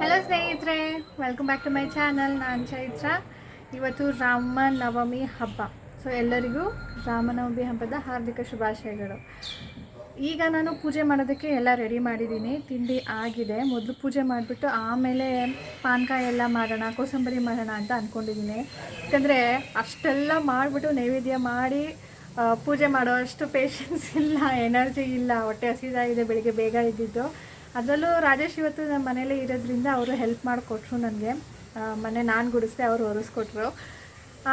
Hello ಸ್ನೇಹಿತರೆ, welcome back to my channel. ನಾನು ಚೈತ್ರ. ಇವತ್ತು ರಾಮನವಮಿ ಹಬ್ಬ. ಸೊ ಎಲ್ಲರಿಗೂ ರಾಮನವಮಿ ಹಬ್ಬದ ಹಾರ್ದಿಕ ಶುಭಾಶಯಗಳು. ಈಗ ನಾನು ಪೂಜೆ ಮಾಡೋದಕ್ಕೆ ಎಲ್ಲ ರೆಡಿ ಮಾಡಿದ್ದೀನಿ. ತಿಂಡಿ ಆಗಿದೆ. ಮೊದಲು ಪೂಜೆ ಮಾಡಿಬಿಟ್ಟು ಆಮೇಲೆ ಪಾನಕ ಎಲ್ಲ ಮಾಡೋಣ, ಕೋಸಂಬರಿ ಮಾಡೋಣ ಅಂತ ಅಂದ್ಕೊಂಡಿದ್ದೀನಿ. ಯಾಕಂದರೆ ಅಷ್ಟೆಲ್ಲ ಮಾಡಿಬಿಟ್ಟು ನೈವೇದ್ಯ ಮಾಡಿ ಪೂಜೆ ಮಾಡೋ ಅಷ್ಟು ಪೇಷನ್ಸ್ ಇಲ್ಲ, ಎನರ್ಜಿ ಇಲ್ಲ. ಹೊಟ್ಟೆ ಹಸಿದಾಗಿದೆ, ಬೆಳಿಗ್ಗೆ ಬೇಗ ಇದ್ದಿದ್ದು. ಅದರಲ್ಲೂ ರಾಜೇಶ್ ಇವತ್ತು ನಮ್ಮ ಮನೇಲೇ ಇರೋದ್ರಿಂದ ಅವರು ಹೆಲ್ಪ್ ಮಾಡಿಕೊಟ್ರು ನನಗೆ. ಮನೆ ನಾನು ಗುಡಿಸ್ದೆ, ಅವರು ಒರೆಸ್ಕೊಟ್ರು.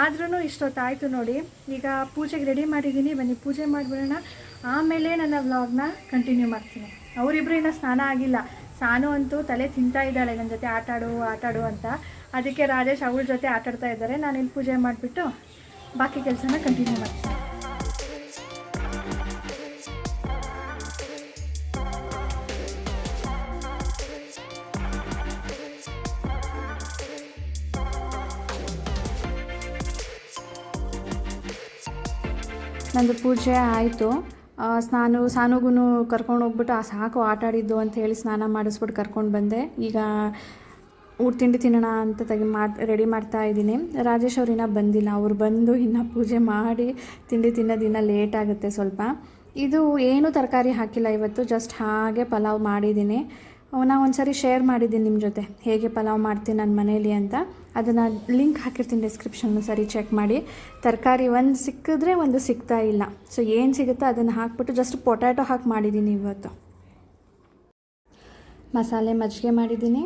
ಆದ್ರೂ ಇಷ್ಟೊತ್ತಾಯಿತು ನೋಡಿ. ಈಗ ಪೂಜೆಗೆ ರೆಡಿ ಮಾಡಿದ್ದೀನಿ. ಬನ್ನಿ ಪೂಜೆ ಮಾಡಿಬಿಡೋಣ, ಆಮೇಲೆ ನನ್ನ ವ್ಲಾಗ್ನ ಕಂಟಿನ್ಯೂ ಮಾಡ್ತೀನಿ. ಅವರಿಬ್ಬರು ಇನ್ನೂ ಸ್ನಾನ ಆಗಿಲ್ಲ. ಸಾನು ಅಂತೂ ತಲೆ ತಿಂತಾ ಇದ್ದಾಳೆ ನನ್ನ ಜೊತೆ ಆಟಾಡು ಅಂತ. ಅದಕ್ಕೆ ರಾಜೇಶ್ ಅವಳ ಜೊತೆ ಆಟಾಡ್ತಾ ಇದ್ದಾರೆ. ನಾನು ಇಲ್ಲಿ ಪೂಜೆ ಮಾಡಿಬಿಟ್ಟು ಬಾಕಿ ಕೆಲಸನ ಕಂಟಿನ್ಯೂ ಮಾಡ್ತೀನಿ. ನಂದು ಪೂಜೆ ಆಯಿತು. ಸಾನುಗೂ ಕರ್ಕೊಂಡು ಹೋಗ್ಬಿಟ್ಟು ಸಾಕು ಆಟಾಡಿದ್ದು ಅಂತ ಹೇಳಿ ಸ್ನಾನ ಮಾಡಿಸ್ಬಿಟ್ಟು ಕರ್ಕೊಂಡು ಬಂದೆ. ಈಗ ತಿಂಡಿ ತಿನ್ನೋಣ ಅಂತ ರೆಡಿ ಮಾಡ್ತಾ ಇದ್ದೀನಿ. ರಾಜೇಶ್ ಅವ್ರು ಇನ್ನೂ ಬಂದಿಲ್ಲ. ಅವ್ರು ಬಂದು ಇನ್ನೂ ಪೂಜೆ ಮಾಡಿ ತಿಂಡಿ ತಿನ್ನೋದಿನ್ನ ಲೇಟ್ ಆಗುತ್ತೆ ಸ್ವಲ್ಪ. ಇದು ಏನೂ ತರಕಾರಿ ಹಾಕಿಲ್ಲ ಇವತ್ತು, ಜಸ್ಟ್ ಹಾಗೆ ಪಲಾವ್ ಮಾಡಿದ್ದೀನಿ. ನಾನು ಒಂದು ಸರಿ ಶೇರ್ ಮಾಡಿದ್ದೀನಿ ನಿಮ್ಮ ಜೊತೆ, ಹೇಗೆ ಪಲಾವ್ ಮಾಡ್ತೀನಿ ನನ್ನ ಮನೇಲಿ ಅಂತ. ಅದನ್ನು ಲಿಂಕ್ ಹಾಕಿರ್ತೀನಿ ಡಿಸ್ಕ್ರಿಪ್ಷನ್ನು, ಸರಿ ಚೆಕ್ ಮಾಡಿ. ತರಕಾರಿ ಒಂದು ಸಿಕ್ಕಿದ್ರೆ ಒಂದು ಸಿಗ್ತಾ ಇಲ್ಲ. ಸೊ ಏನು ಸಿಗುತ್ತೋ ಅದನ್ನು ಹಾಕ್ಬಿಟ್ಟು ಜಸ್ಟ್ ಪೊಟ್ಯಾಟೊ ಹಾಕಿ ಮಾಡಿದ್ದೀನಿ ಇವತ್ತು. ಮಸಾಲೆ ಮಜ್ಜಿಗೆ ಮಾಡಿದ್ದೀನಿ,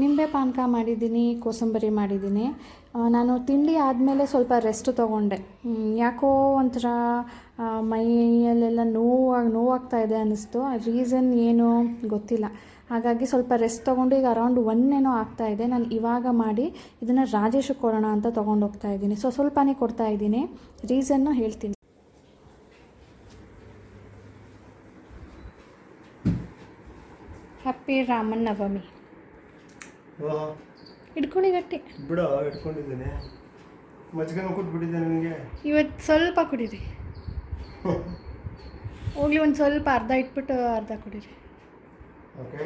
ನಿಂಬೆ ಪಾನಕ ಮಾಡಿದ್ದೀನಿ, ಕೋಸಂಬರಿ ಮಾಡಿದ್ದೀನಿ. ನಾನು ತಿಂಡಿ ಆದಮೇಲೆ ಸ್ವಲ್ಪ ರೆಸ್ಟ್ ತೊಗೊಂಡೆ. ಯಾಕೋ ಒಂಥರ ಮೈಯಲ್ಲೆಲ್ಲ ನೋವಾಗ್ತಾ ಇದೆ ಅನ್ನಿಸ್ತು. ರೀಸನ್ ಏನು ಗೊತ್ತಿಲ್ಲ. ಹಾಗಾಗಿ ಸ್ವಲ್ಪ ರೆಸ್ಟ್ ತೊಗೊಂಡು ಈಗ ಅರೌಂಡ್ 1 ಏನೋ ಆಗ್ತಾಯಿದೆ. ನಾನು ಇವಾಗ ಮಾಡಿ ಇದನ್ನು ರಾಜೇಶಕ್ಕೆ ಕೊಡೋಣ ಅಂತ ತೊಗೊಂಡು ಹೋಗ್ತಾ ಇದ್ದೀನಿ. ಸೊ ಸ್ವಲ್ಪನೇ ಕೊಡ್ತಾ ಇದ್ದೀನಿ, ರೀಸನ್ನು ಹೇಳ್ತೀನಿ. ಹ್ಯಾಪಿ ರಾಮನವಮಿ. ಇಟ್ಕೊಂಡು ಗಟ್ಟಿ ಬಿಡು, ಇಟ್ಕೊಂಡಿದ್ದೀನಿ. ಮಜ್ಜಿಗೆ ಕೊಟ್ಬಿಟ್ಟಿದ್ದೆ ನಿನಗೆ. ಇವತ್ತು ಸ್ವಲ್ಪ ಕುಡೀರಿ. ಹೋಗ್ಲಿ, ಒಂದು ಸ್ವಲ್ಪ ಅರ್ಧ ಇಟ್ಬಿಟ್ಟು ಅರ್ಧ ಕುಡೀರಿ. ಓಕೆ.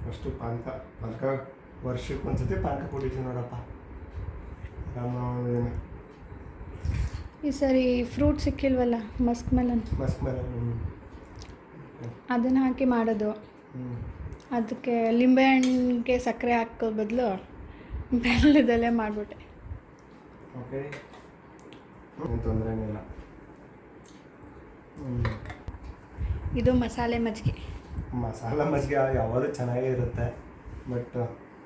ಫಸ್ಟು ಪಾನಕ ವರ್ಷಕ್ಕೆ ಒಂದ್ಸತಿ ಪಾನಕ ಕುಡಿತೀವಿ ನೋಡಪ್ಪ. ರಾಮನವಮಿ ಈ ಸರಿ ಫ್ರೂಟ್ ಸಿಕ್ಕಿಲ್ವಲ್ಲ, ಮಸ್ಕ್ ಮೆಲನ್ ಅದನ್ನು ಹಾಕಿ ಮಾಡೋದು. ಅದಕ್ಕೆ ಲಿಂಬೆಹಣ್ಣಿಗೆ ಸಕ್ಕರೆ ಹಾಕೋ ಬದಲು ಬೆಲ್ಲದಲ್ಲೇ ಮಾಡಿಬಿಟ್ಟೆ. ಓಕೆ, ತೊಂದರೆ ಏನಿಲ್ಲ. ಇದು ಮಸಾಲೆ ಮಜ್ಜಿಗೆ ಯಾವಾಗಲೂ ಚೆನ್ನಾಗೇ ಇರುತ್ತೆ. ಬಟ್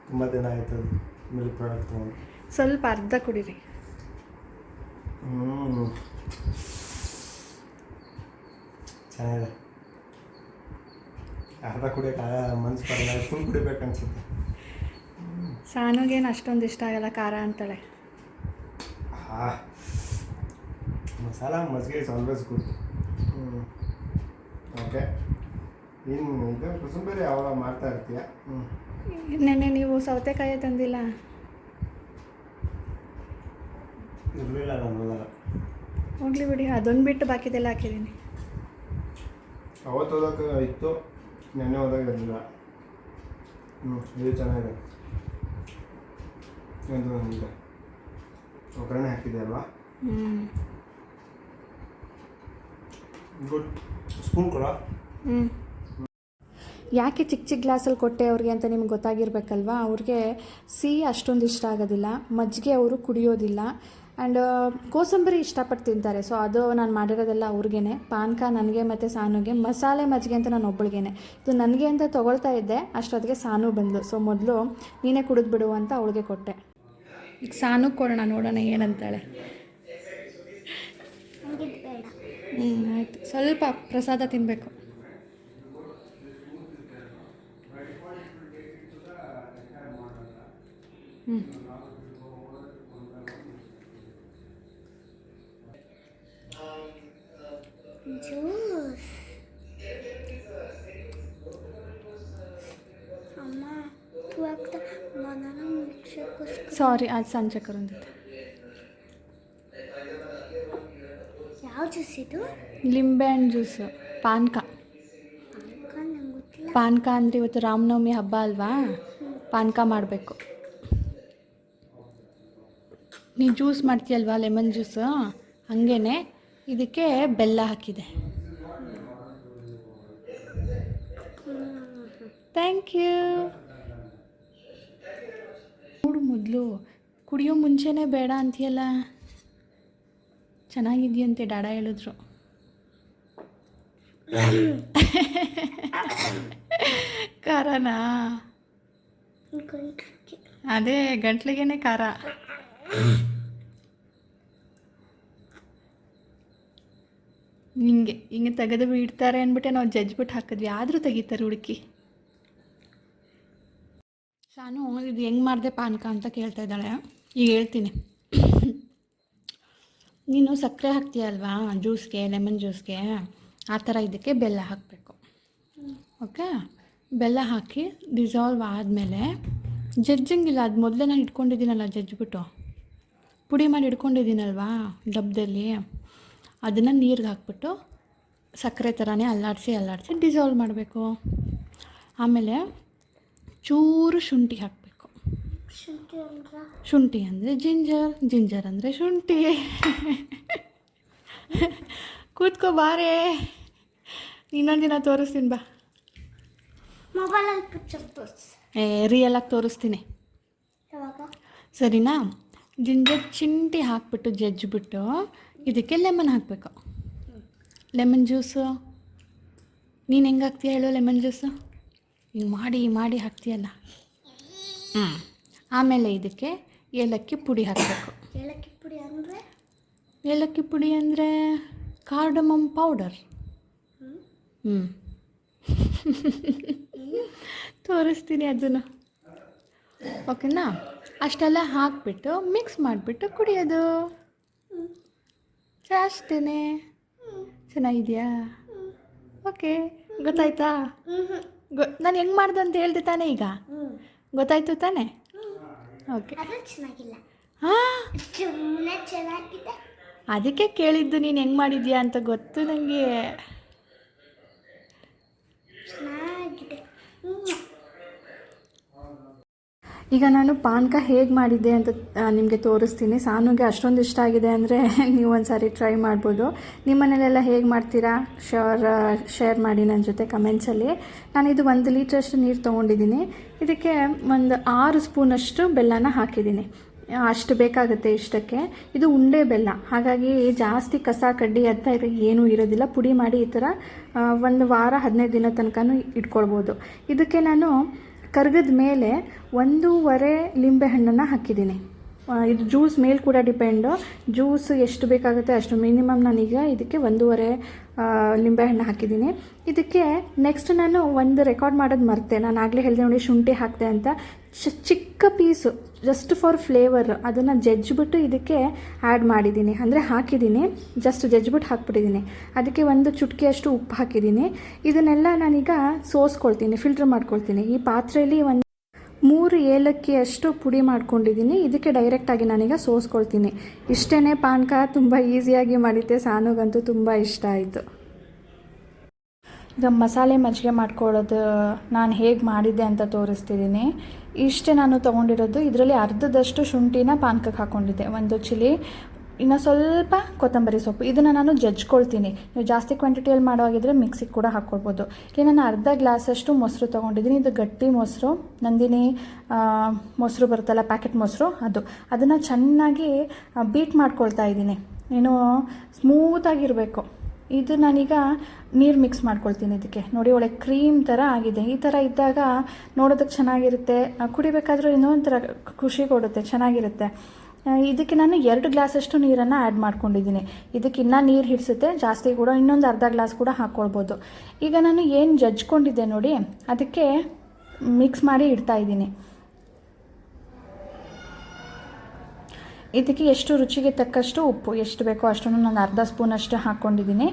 ತುಂಬ ದಿನ ಆಯಿತು ಮಿಲ್ಕ್ ಪ್ರಾಡಕ್ಟ್ ತೊಗೊಂಡು. ಸ್ವಲ್ಪ ಅರ್ಧ ಕುಡೀರಿ. ಚೆನ್ನಾಗಿದೆ. ಅರ್ಧ ಕುಡಿಯೋಕೆ ಮನ್ಸು ಬರಲ್ಲ, ಫುಲ್ ಕುಡಿಬೇಕು ಅನ್ಸುತ್ತೆ. ಸಾನುಗೇನು ಅಷ್ಟೊಂದು ಇಷ್ಟ ಆಗಲ್ಲ ಖಾರ ಅಂತಾಳೆ. ಮಸಾಲ ಮಜ್ಜಿಗೆ ಇಸ್ ಆಲ್ವೇಸ್ ಗುಡ್. ಓಕೆ. ಇನ್ನು ಇದು ಕೋಸಂಬರಿ ಯಾವಾಗ ಮಾಡ್ತಾ ಇರ್ತೀಯ? ನೆನ್ನೆ ನೀವು ಸೌತೆಕಾಯಿ ತಂದಿಲ್ಲ? ಇರಲಿಲ್ಲ, ನಾನು ಹೋದಾಗ. ಹೋಗ್ಲಿ ಬಿಡಿ, ಅದೊಂದು ಬಿಟ್ಟು ಬಾಕಿದೆಲ್ಲ ಹಾಕಿದ್ದೀನಿ. ಅವತ್ತು ಹೋದಾಗ ಇತ್ತು, ನೆನ್ನೆ ಹೋದಾಗ ಇರಲಿಲ್ಲ. ಇದು ಚೆನ್ನಾಗಿದೆ. ಇದು ಇದೆ ಒಗ್ಗರಣೆ ಹಾಕಿದೆ ಅಲ್ವಾ? ಗುಡ್. ಸ್ಪೂನ್ ಕೊಡ. ಯಾಕೆ ಚಿಕ್ಕ ಗ್ಲಾಸಲ್ಲಿ ಕೊಟ್ಟೆ ಅವ್ರಿಗೆ ಅಂತ ನಿಮ್ಗೆ ಗೊತ್ತಾಗಿರ್ಬೇಕಲ್ವ. ಅವ್ರಿಗೆ ಸಿಹಿ ಅಷ್ಟೊಂದು ಇಷ್ಟ ಆಗೋದಿಲ್ಲ, ಮಜ್ಜಿಗೆ ಅವರು ಕುಡಿಯೋದಿಲ್ಲ. ಆ್ಯಂಡ್ ಕೋಸಂಬರಿ ಇಷ್ಟಪಟ್ಟು ತಿಂತಾರೆ. ಸೊ ಅದು ನಾನು ಮಾಡಿರೋದೆಲ್ಲ ಅವ್ರಿಗೇನೆ. ಪಾನಕ ನನಗೆ ಮತ್ತು ಸಾನುಗೆ, ಮಸಾಲೆ ಮಜ್ಜಿಗೆ ಅಂತ ನಾನು ಒಬ್ಬಳಿಗೇನೆ. ಇದು ನನಗೆ ಅಂತ ತೊಗೊಳ್ತಾ ಇದ್ದೆ, ಅಷ್ಟೊತ್ತಿಗೆ ಸಾನು ಬಂದು. ಸೊ ಮೊದಲು ನೀನೇ ಕುಡಿದ್ಬಿಡು ಅಂತ ಅವಳಿಗೆ ಕೊಟ್ಟೆ. ಈಗ ಸಾನು ಕೊಡೋಣ, ನೋಡೋಣ ಏನಂತಾಳೆ. ಆಯಿತು, ಸ್ವಲ್ಪ ಪ್ರಸಾದ ತಿನ್ನಬೇಕು. ಜ್ಯೂಸ್. ಅಮ್ಮ ಸಾರಿ, ಅದು ಸಂಜೆ ಕರಂದಿದ್ದೆ. ಯಾವ ಜ್ಯೂಸ್ ಇದು? ಲಿಂಬೆಹಣ್ಣು ಜ್ಯೂಸು, ಪಾನಕ. ನಂಗೆ ಗೊತ್ತಿಲ್ಲ. ಪಾನಕ ಅಂದರೆ ಇವತ್ತು ರಾಮನವಮಿ ಹಬ್ಬ ಅಲ್ವಾ, ಪಾನಕ ಮಾಡಬೇಕು. ನೀನು ಜ್ಯೂಸ್ ಮಾಡ್ತೀಯಲ್ವಾ, ಲೆಮನ್ ಜ್ಯೂಸು, ಹಾಗೇ ಇದಕ್ಕೆ ಬೆಲ್ಲ ಹಾಕಿದೆ. Thank you. ನೋಡು, ಮೊದಲು ಕುಡಿಯೋ ಮುಂಚೆನೇ ಬೇಡ ಅಂತೀಯಲ್ಲ. ಚೆನ್ನಾಗಿದೆಯಂತೆ, ಡಾಡ ಹೇಳಿದ್ರು. ಖಾರನಾ? ಅದೇ ಗಂಟ್ಲಿಗೇನೆ ಖಾರ. ಹಿಂಗೆ ತೆಗೆದು ಬಿಡ್ತಾರೆ ಅಂದ್ಬಿಟ್ಟೆ ನಾವು ಜಜ್ಬಿಟ್ಟು ಹಾಕಿದ್ವಿ, ಆದರೂ ತೆಗಿತಾರೆ ಹುಡುಕಿ. ಸಾನು ಇದು ಹೆಂಗೆ ಮಾಡಿದೆ ಪಾನಕ ಅಂತ ಕೇಳ್ತಾ ಇದ್ದಾಳೆ. ಈಗ ಹೇಳ್ತೀನಿ. ನೀನು ಸಕ್ಕರೆ ಹಾಕ್ತೀಯಲ್ವಾ ಜ್ಯೂಸ್ಗೆ, ಲೆಮನ್ ಜ್ಯೂಸ್ಗೆ, ಆ ಥರ ಇದಕ್ಕೆ ಬೆಲ್ಲ ಹಾಕಬೇಕು. ಓಕೆ, ಬೆಲ್ಲ ಹಾಕಿ ಡಿಸಾಲ್ವ್ ಆದಮೇಲೆ ಜಜ್ಜಂಗಿಲ್ಲ. ಅದು ಮೊದಲೇ ನಾನು ಇಟ್ಕೊಂಡಿದ್ದೀನಲ್ಲ, ಜಜ್ಜಿಬಿಟ್ಟು ಪುಡಿ ಮಾಡಿ ಇಟ್ಕೊಂಡಿದ್ದೀನಲ್ವಾ ಡಬ್ಬದಲ್ಲಿ, ಅದನ್ನು ನೀರಿಗೆ ಹಾಕ್ಬಿಟ್ಟು ಸಕ್ಕರೆ ಥರನೇ ಅಲ್ಲಾಡಿಸಿ ಡಿಸಾಲ್ವ್ ಮಾಡಬೇಕು. ಆಮೇಲೆ ಚೂರು ಶುಂಠಿ ಹಾಕಬೇಕು. ಶುಂಠಿ ಅಂದರೆ ಜಿಂಜರ್ ಅಂದರೆ ಶುಂಠಿ. ಕೂತ್ಕೋ ಬಾರೇ, ಇನ್ನೊಂದು ದಿನ ತೋರಿಸ್ತೀನಿ ಬಾ. ರಿಯಲಾಗಿ ತೋರಿಸ್ತೀನಿ, ಸರಿನಾ? ಜಿಂಜರ್ ಶುಂಠಿ ಹಾಕ್ಬಿಟ್ಟು ಜಜ್ಜಿಬಿಟ್ಟು ಇದಕ್ಕೆ ಲೆಮನ್ ಹಾಕಬೇಕು. ಲೆಮನ್ ಜ್ಯೂಸು ನೀನು ಹೆಂಗೆ ಹಾಕ್ತೀಯ ಹೇಳು? ಲೆಮನ್ ಜ್ಯೂಸು ಹಿಂಗೆ ಮಾಡಿ ಹಾಕ್ತೀಯಲ್ಲ. ಆಮೇಲೆ ಇದಕ್ಕೆ ಏಲಕ್ಕಿ ಪುಡಿ ಹಾಕಬೇಕು. ಏಲಕ್ಕಿ ಪುಡಿ ಅಂದರೆ ಕಾರ್ಡಮಮ್ ಪೌಡರ್. ತೋರಿಸ್ತೀನಿ ಅದನ್ನು, ಓಕೆನಾ? ಅಷ್ಟೆಲ್ಲ ಹಾಕಿಬಿಟ್ಟು ಮಿಕ್ಸ್ ಮಾಡಿಬಿಟ್ಟು ಕುಡಿಯೋದು ಅಷ್ಟೇ. ಚೆನ್ನಾಗಿದೆಯಾ? ಓಕೆ, ಗೊತ್ತಾಯ್ತಾ? ನಾನು ಹೆಂಗೆ ಮಾಡ್ದೆ ಅಂತ ಹೇಳ್ದೆ ತಾನೇ, ಈಗ ಗೊತ್ತಾಯ್ತು ತಾನೇ? ಓಕೆ. ಹಾಂ, ಅದಕ್ಕೆ ಕೇಳಿದ್ದು ನೀನು ಹೆಂಗೆ ಮಾಡಿದ್ಯಾ ಅಂತ. ಗೊತ್ತು ನನಗೆ. ಈಗ ನಾನು ಪಾನಕ ಹೇಗೆ ಮಾಡಿದ್ದೆ ಅಂತ ನಿಮಗೆ ತೋರಿಸ್ತೀನಿ. ಸಾನುಗೆ ಅಷ್ಟೊಂದು ಇಷ್ಟ ಆಗಿದೆ ಅಂದರೆ ನೀವು ಒಂದು ಸಾರಿ ಟ್ರೈ ಮಾಡ್ಬೋದು. ನಿಮ್ಮ ಮನೇಲೆಲ್ಲ ಹೇಗೆ ಮಾಡ್ತೀರಾ ಶೇರ್ ಮಾಡಿ ನನ್ನ ಜೊತೆ ಕಮೆಂಟ್ಸಲ್ಲಿ. ನಾನಿದು 1 ಲೀಟ್ರಷ್ಟು ನೀರು ತೊಗೊಂಡಿದ್ದೀನಿ. ಇದಕ್ಕೆ ಒಂದು 6 ಸ್ಪೂನಷ್ಟು ಬೆಲ್ಲನ ಹಾಕಿದ್ದೀನಿ. ಅಷ್ಟು ಬೇಕಾಗುತ್ತೆ ಇಷ್ಟಕ್ಕೆ. ಇದು ಉಂಡೆ ಬೆಲ್ಲ, ಹಾಗಾಗಿ ಜಾಸ್ತಿ ಕಸ ಕಡ್ಡಿ ಅಂತ ಏನೂ ಇರೋದಿಲ್ಲ. ಪುಡಿ ಮಾಡಿ ಈ ಥರ 1 ವಾರ 15 ದಿನ ತನಕನೂ ಇಟ್ಕೊಳ್ಬೋದು. ಇದಕ್ಕೆ ನಾನು ಕರ್ಗದ ಮೇಲೆ 1.5 ಲಿಂಬೆಹಣ್ಣನ್ನು ಹಾಕಿದ್ದೀನಿ. ಇದು ಜ್ಯೂಸ್ ಮೇಲೆ ಕೂಡ ಡಿಪೆಂಡು. ಜ್ಯೂಸ್ ಎಷ್ಟು ಬೇಕಾಗುತ್ತೆ ಅಷ್ಟು. ಮಿನಿಮಮ್ ನಾನೀಗ ಇದಕ್ಕೆ 1.5 ಲಿಂಬೆಹಣ್ಣು ಹಾಕಿದ್ದೀನಿ. ಇದಕ್ಕೆ ನೆಕ್ಸ್ಟ್ ನಾನು ಒಂದು ರೆಕಾರ್ಡ್ ಮಾಡೋದು ಮರ್ತೆ. ನಾನು ಆಗಲೇ ಹೇಳಿದೆ ನೋಡಿ, ಶುಂಠಿ ಹಾಕಿದೆ ಅಂತ. ಚಿಕ್ಕ ಪೀಸು ಜಸ್ಟ್ ಫಾರ್ ಫ್ಲೇವರ್, ಅದನ್ನು ಜಜ್ಜಿಬಿಟ್ಟು ಇದಕ್ಕೆ ಆ್ಯಡ್ ಮಾಡಿದ್ದೀನಿ, ಅಂದರೆ ಹಾಕಿದ್ದೀನಿ. ಜಸ್ಟ್ ಜಜ್ಜಿಬಿಟ್ಟು ಹಾಕ್ಬಿಟ್ಟಿದ್ದೀನಿ. ಅದಕ್ಕೆ 1 ಚುಟಕಿಯಷ್ಟು ಉಪ್ಪು ಹಾಕಿದ್ದೀನಿ. ಇದನ್ನೆಲ್ಲ ನಾನೀಗ ಸೋಸ್ಕೊಳ್ತೀನಿ, ಫಿಲ್ಟ್ರ್ ಮಾಡ್ಕೊಳ್ತೀನಿ. ಈ ಪಾತ್ರೆಯಲ್ಲಿ 3 ಏಲಕ್ಕಿಯಷ್ಟು ಪುಡಿ ಮಾಡ್ಕೊಂಡಿದ್ದೀನಿ. ಇದಕ್ಕೆ ಡೈರೆಕ್ಟಾಗಿ ನಾನೀಗ ಸೋಸ್ಕೊಳ್ತೀನಿ. ಇಷ್ಟೇ ಪಾನಕ, ತುಂಬ ಈಸಿಯಾಗಿ ಮಾಡಿದ್ದೆ. ಸಾನುಗಂತೂ ತುಂಬ ಇಷ್ಟ ಆಯಿತು. ಈಗ ಮಸಾಲೆ ಮಜ್ಜಿಗೆ ಮಾಡ್ಕೊಳ್ಳೋದು ನಾನು ಹೇಗೆ ಮಾಡಿದ್ದೆ ಅಂತ ತೋರಿಸ್ತಿದ್ದೀನಿ. ಇಷ್ಟೇ ನಾನು ತೊಗೊಂಡಿರೋದು. ಇದರಲ್ಲಿ ಅರ್ಧದಷ್ಟು ಶುಂಠಿನ ಪಾನಕಕ್ಕೆ ಹಾಕ್ಕೊಂಡಿದ್ದೆ, 1 ಚಿಲ್ಲಿ, ಇನ್ನು ಸ್ವಲ್ಪ ಕೊತ್ತಂಬರಿ ಸೊಪ್ಪು. ಇದನ್ನು ನಾನು ಜಜ್ಕೊಳ್ತೀನಿ. ನೀವು ಜಾಸ್ತಿ ಕ್ವಾಂಟಿಟಿಯಲ್ಲಿ ಮಾಡೋವಾಗಿದ್ದರೆ ಮಿಕ್ಸಿಗೆ ಕೂಡ ಹಾಕ್ಕೊಳ್ಬೋದು. ಇಲ್ಲಿ ನಾನು ಅರ್ಧ ಗ್ಲಾಸಷ್ಟು ಮೊಸರು ತೊಗೊಂಡಿದ್ದೀನಿ. ಇದು ಗಟ್ಟಿ ಮೊಸರು, ನಂದಿನಿ ಮೊಸರು ಬರುತ್ತಲ್ಲ, ಪ್ಯಾಕೆಟ್ ಮೊಸರು, ಅದನ್ನು ಚೆನ್ನಾಗಿ ಬೀಟ್ ಮಾಡ್ಕೊಳ್ತಾ ಇದ್ದೀನಿ. ಏನು ಸ್ಮೂತಾಗಿರಬೇಕು. ಇದು ನಾನೀಗ ನೀರು ಮಿಕ್ಸ್ ಮಾಡ್ಕೊಳ್ತೀನಿ. ಇದಕ್ಕೆ ನೋಡಿ, ಒಳ್ಳೆ ಕ್ರೀಮ್ ಥರ ಆಗಿದೆ. ಈ ಥರ ಇದ್ದಾಗ ನೋಡೋದಕ್ಕೆ ಚೆನ್ನಾಗಿರುತ್ತೆ, ಕುಡಿಬೇಕಾದ್ರೂ ಇನ್ನೊಂಥರ ಖುಷಿ ಕೊಡುತ್ತೆ, ಚೆನ್ನಾಗಿರುತ್ತೆ. ಇದಕ್ಕೆ ನಾನು 2 ಗ್ಲಾಸಷ್ಟು ನೀರನ್ನು ಆ್ಯಡ್ ಮಾಡ್ಕೊಂಡಿದ್ದೀನಿ. ಇದಕ್ಕೆ ಇನ್ನೂ ನೀರು ಹಿಡಿಸುತ್ತೆ, ಜಾಸ್ತಿ ಕೂಡ ಇನ್ನೊಂದು ಅರ್ಧ ಗ್ಲಾಸ್ ಕೂಡ ಹಾಕ್ಕೊಳ್ಬೋದು. ಈಗ ನಾನು ಏನು ಜಜ್ಕೊಂಡಿದ್ದೆ ನೋಡಿ, ಅದಕ್ಕೆ ಮಿಕ್ಸ್ ಮಾಡಿ ಇಡ್ತಾಯಿದ್ದೀನಿ. ಇದಕ್ಕೆ ಎಷ್ಟು ರುಚಿಗೆ ತಕ್ಕಷ್ಟು ಉಪ್ಪು, ಎಷ್ಟು ಬೇಕೋ ಅಷ್ಟನ್ನು ನಾನು ಅರ್ಧ ಸ್ಪೂನಷ್ಟು ಹಾಕ್ಕೊಂಡಿದ್ದೀನಿ.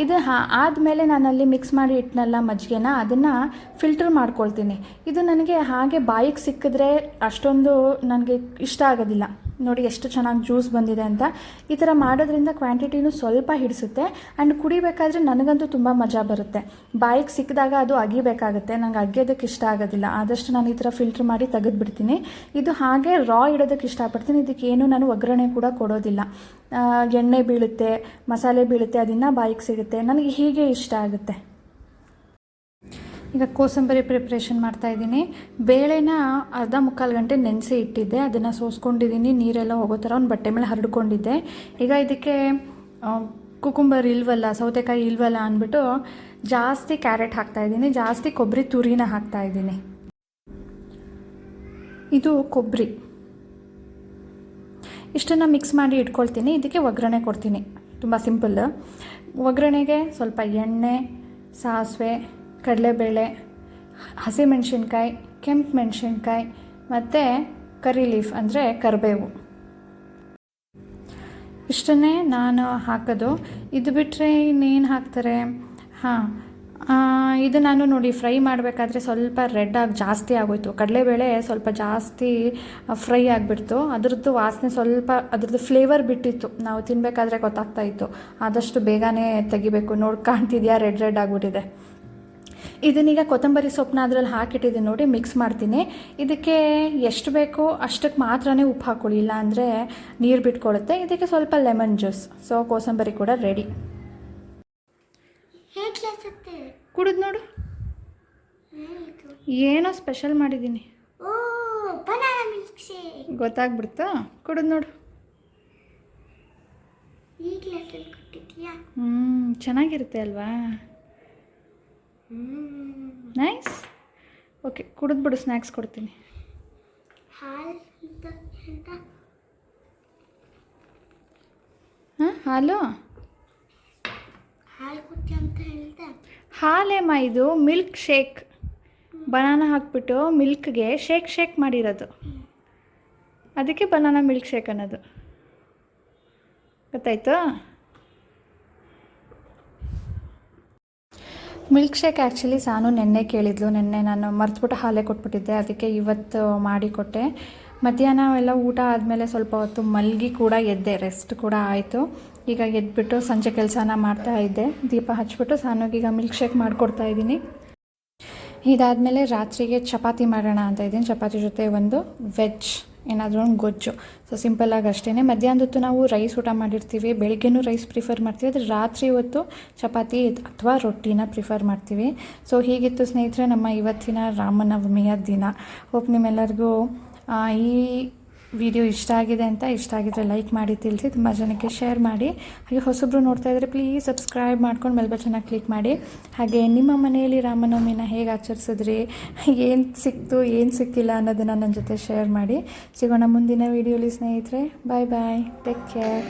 ಇದು ಆದಮೇಲೆ ನಾನಲ್ಲಿ ಮಿಕ್ಸ್ ಮಾಡಿ ಇಟ್ಟನಲ್ಲ ಮಜ್ಜಿಗೆನ, ಅದನ್ನು ಫಿಲ್ಟರ್ ಮಾಡ್ಕೊಳ್ತೀನಿ. ಇದು ನನಗೆ ಹಾಗೆ ಬಾಯಿಗೆ ಸಿಕ್ಕಿದ್ರೆ ಅಷ್ಟೊಂದು ನನಗೆ ಇಷ್ಟ ಆಗೋದಿಲ್ಲ. ನೋಡಿ ಎಷ್ಟು ಚೆನ್ನಾಗಿ ಜ್ಯೂಸ್ ಬಂದಿದೆ ಅಂತ. ಈ ಥರ ಮಾಡೋದ್ರಿಂದ ಕ್ವಾಂಟಿಟಿನೂ ಸ್ವಲ್ಪ ಹಿಡಿಸುತ್ತೆ ಆ್ಯಂಡ್ ಕುಡಿಬೇಕಾದ್ರೆ ನನಗಂತೂ ತುಂಬ ಮಜಾ ಬರುತ್ತೆ. ಬಾಯಿಗೆ ಸಿಕ್ಕಿದಾಗ ಅದು ಅಗಿಬೇಕಾಗುತ್ತೆ, ನಂಗೆ ಅಗಿಯೋದಕ್ಕೆ ಇಷ್ಟ ಆಗೋದಿಲ್ಲ. ಆದಷ್ಟು ನಾನು ಈ ಥರ ಫಿಲ್ಟ್ರ್ ಮಾಡಿ ತೆಗೆದುಬಿಡ್ತೀನಿ. ಇದು ಹಾಗೆ ರಾ ಇಡೋದಕ್ಕೆ ಇಷ್ಟಪಡ್ತೀನಿ. ಇದಕ್ಕೇನು ನಾನು ಒಗ್ಗರಣೆ ಕೂಡ ಕೊಡೋದಿಲ್ಲ. ಎಣ್ಣೆ ಬೀಳುತ್ತೆ, ಮಸಾಲೆ ಬೀಳುತ್ತೆ, ಅದನ್ನು ಬಾಯಿಗೆ ಸಿಗುತ್ತೆ. ನನಗೆ ಹೀಗೆ ಇಷ್ಟ ಆಗುತ್ತೆ. ಈಗ ಕೋಸಂಬರಿ ಪ್ರಿಪ್ರೇಷನ್ ಮಾಡ್ತಾಯಿದ್ದೀನಿ. ಬೇಳೆನ ಅರ್ಧ ಮುಕ್ಕಾಲು ಗಂಟೆ ನೆನೆಸಿ ಇಟ್ಟಿದ್ದೆ, ಅದನ್ನು ಸೋಸ್ಕೊಂಡಿದ್ದೀನಿ. ನೀರೆಲ್ಲ ಹೋಗೋ ಥರ ಒಂದು ಬಟ್ಟೆ ಮೇಲೆ ಹರಡ್ಕೊಂಡಿದ್ದೆ. ಈಗ ಇದಕ್ಕೆ ಕುಕುಂಬರ್ ಇಲ್ವಲ್ಲ, ಸೌತೆಕಾಯಿ ಇಲ್ವಲ್ಲ ಅಂದ್ಬಿಟ್ಟು ಜಾಸ್ತಿ ಕ್ಯಾರೆಟ್ ಹಾಕ್ತಾಯಿದ್ದೀನಿ, ಜಾಸ್ತಿ ಕೊಬ್ಬರಿ ತುರಿನ ಹಾಕ್ತಾಯಿದ್ದೀನಿ. ಇದು ಕೊಬ್ಬರಿ ಇಷ್ಟನ್ನು ಮಿಕ್ಸ್ ಮಾಡಿ ಇಟ್ಕೊಳ್ತೀನಿ. ಇದಕ್ಕೆ ಒಗ್ಗರಣೆ ಕೊಡ್ತೀನಿ, ತುಂಬ ಸಿಂಪಲ್. ಒಗ್ಗರಣೆಗೆ ಸ್ವಲ್ಪ ಎಣ್ಣೆ, ಸಾಸಿವೆ, ಕಡಲೆಬೇಳೆ, ಹಸಿಮೆಣಸಿನ್ಕಾಯಿ, ಕೆಂಪು ಮೆಣಸಿನ್ಕಾಯಿ ಮತ್ತು ಕರಿ ಲೀಫ್ ಅಂದರೆ ಕರಿಬೇವು, ಇಷ್ಟನ್ನೇ ನಾನು ಹಾಕೋದು. ಇದು ಬಿಟ್ಟರೆ ಇನ್ನೇನು ಹಾಕ್ತಾರೆ? ಇದು ನಾನು ನೋಡಿ ಫ್ರೈ ಮಾಡಬೇಕಾದ್ರೆ ಸ್ವಲ್ಪ ರೆಡ್ಡಾಗಿ ಜಾಸ್ತಿ ಆಗೋಯ್ತು. ಕಡಲೆಬೇಳೆ ಸ್ವಲ್ಪ ಜಾಸ್ತಿ ಫ್ರೈ ಆಗಿಬಿಡ್ತು. ಅದ್ರದ್ದು ವಾಸನೆ ಸ್ವಲ್ಪ, ಅದ್ರದ್ದು ಫ್ಲೇವರ್ ಬಿಟ್ಟಿತ್ತು, ನಾವು ತಿನ್ನಬೇಕಾದ್ರೆ ಗೊತ್ತಾಗ್ತಾಯಿತ್ತು. ಆದಷ್ಟು ಬೇಗನೆ ತೆಗಿಬೇಕು. ನೋಡಿ ಕಾಣ್ತಿದೆಯಾ, ರೆಡ್ ಆಗಿಬಿಟ್ಟಿದೆ. ಇದನ್ನೀಗ ಕೊತ್ತಂಬರಿ ಸೊಪ್ಪನ್ನ ಅದರಲ್ಲಿ ಹಾಕಿಟ್ಟಿದ್ದೀನಿ ನೋಡಿ, ಮಿಕ್ಸ್ ಮಾಡ್ತೀನಿ. ಇದಕ್ಕೆ ಎಷ್ಟು ಬೇಕೋ ಅಷ್ಟಕ್ಕೆ ಮಾತ್ರನೇ ಉಪ್ಪು ಹಾಕ್ಕೊಳ್ಳಿ, ಇಲ್ಲ ಅಂದರೆ ನೀರು ಬಿಟ್ಕೊಳ್ಳುತ್ತೆ. ಇದಕ್ಕೆ ಸ್ವಲ್ಪ ಲೆಮನ್ ಜ್ಯೂಸ್. ಸೊ ಕೋಸಂಬರಿ ಕೂಡ ರೆಡಿ. ಕುಡಿದು ನೋಡು, ಏನೋ ಸ್ಪೆಷಲ್ ಮಾಡಿದ್ದೀನಿ. ಗೊತ್ತಾಗ್ಬಿಡ್ತಾ? ಕುಡಿದು ನೋಡು. ಚೆನ್ನಾಗಿರುತ್ತೆ ಅಲ್ವಾ? ನೈಸ್. ಓಕೆ, ಕುಡಿದ್ಬಿಡು, ಸ್ನ್ಯಾಕ್ಸ್ ಕೊಡ್ತೀನಿ. ಹಾಲು ಹಾಲೇಮ್ಮ, ಇದು ಮಿಲ್ಕ್ ಶೇಕ್. ಬನಾನಾ ಹಾಕ್ಬಿಟ್ಟು ಮಿಲ್ಕ್ಗೆ ಶೇಕ್ ಮಾಡಿರೋದು, ಅದಕ್ಕೆ ಬನಾನಾ ಮಿಲ್ಕ್ ಶೇಕ್ ಅನ್ನೋದು. ಗೊತ್ತಾಯ್ತು? ಮಿಲ್ಕ್ ಶೇಕ್ ಆ್ಯಕ್ಚುಲಿ ಸಾನು ನೆನ್ನೆ ಕೇಳಿದ್ಲು. ನೆನ್ನೆ ನಾನು ಮರ್ತುಬಿಟ್ಟು ಹಾಲೇ ಕೊಟ್ಬಿಟ್ಟಿದ್ದೆ, ಅದಕ್ಕೆ ಇವತ್ತು ಮಾಡಿಕೊಟ್ಟೆ. ಮಧ್ಯಾಹ್ನ ಎಲ್ಲ ಊಟ ಆದಮೇಲೆ ಸ್ವಲ್ಪ ಹೊತ್ತು ಮಲಗಿ ಕೂಡ ಎದ್ದೆ, ರೆಸ್ಟ್ ಕೂಡ ಆಯಿತು. ಈಗ ಎದ್ಬಿಟ್ಟು ಸಂಜೆ ಕೆಲಸನ ಮಾಡ್ತಾ ಇದ್ದೆ. ದೀಪ ಹಚ್ಬಿಟ್ಟು ಸಾನುಗೀಗ ಮಿಲ್ಕ್ ಶೇಕ್ ಮಾಡಿಕೊಡ್ತಾಯಿದ್ದೀನಿ. ಇದಾದಮೇಲೆ ರಾತ್ರಿಗೆ ಚಪಾತಿ ಮಾಡೋಣ ಅಂತ ಇದ್ದೀನಿ. ಚಪಾತಿ ಜೊತೆ ಒಂದು ವೆಜ್ ಏನಾದರೂ ಒಂದು ಗೊಜ್ಜು. ಸೊ ಸಿಂಪಲ್ಲಾಗಿ ಅಷ್ಟೇ. ಮಧ್ಯಾಹ್ನದ ಹೊತ್ತು ನಾವು ರೈಸ್ ಊಟ ಮಾಡಿರ್ತೀವಿ, ಬೆಳಿಗ್ಗೆನೂ ರೈಸ್ ಪ್ರಿಫರ್ ಮಾಡ್ತೀವಿ. ಆದರೆ ರಾತ್ರಿ ಹೊತ್ತು ಚಪಾತಿ ಅಥವಾ ರೊಟ್ಟಿನ ಪ್ರಿಫರ್ ಮಾಡ್ತೀವಿ. ಸೊ ಹೀಗಿತ್ತು ಸ್ನೇಹಿತರೆ ನಮ್ಮ ಇವತ್ತಿನ ರಾಮನವಮಿಯ ದಿನ. ಹೋಪ್ ನಿಮ್ಮೆಲ್ಲರಿಗೂ ಈ ವಿಡಿಯೋ ಇಷ್ಟ ಆಗಿದೆ ಅಂತ. ಇಷ್ಟ ಆಗಿದ್ರೆ ಲೈಕ್ ಮಾಡಿ ತಿಳಿಸಿ, ತುಂಬ ಜನಕ್ಕೆ ಶೇರ್ ಮಾಡಿ. ಹಾಗೆ ಹೊಸಬ್ರು ನೋಡ್ತಾ ಇದ್ದರೆ ಪ್ಲೀಸ್ ಸಬ್ಸ್ಕ್ರೈಬ್ ಮಾಡ್ಕೊಂಡು ಬೆಲ್ ಬಟನ್ನ ಕ್ಲಿಕ್ ಮಾಡಿ. ಹಾಗೆ ನಿಮ್ಮ ಮನೆಯಲ್ಲಿ ರಾಮನವಮಿನ ಹೇಗೆ ಆಚರಿಸಿದ್ರಿ, ಏನು ಸಿಕ್ತು ಏನು ಸಿಕ್ಕಿಲ್ಲ ಅನ್ನೋದನ್ನು ನನ್ನ ಜೊತೆ ಶೇರ್ ಮಾಡಿ. ಸಿಗೋಣ ಮುಂದಿನ ವೀಡಿಯೋಲಿ ಸ್ನೇಹಿತರೆ. ಬಾಯ್ ಬಾಯ್, ಟೇಕ್ ಕೇರ್.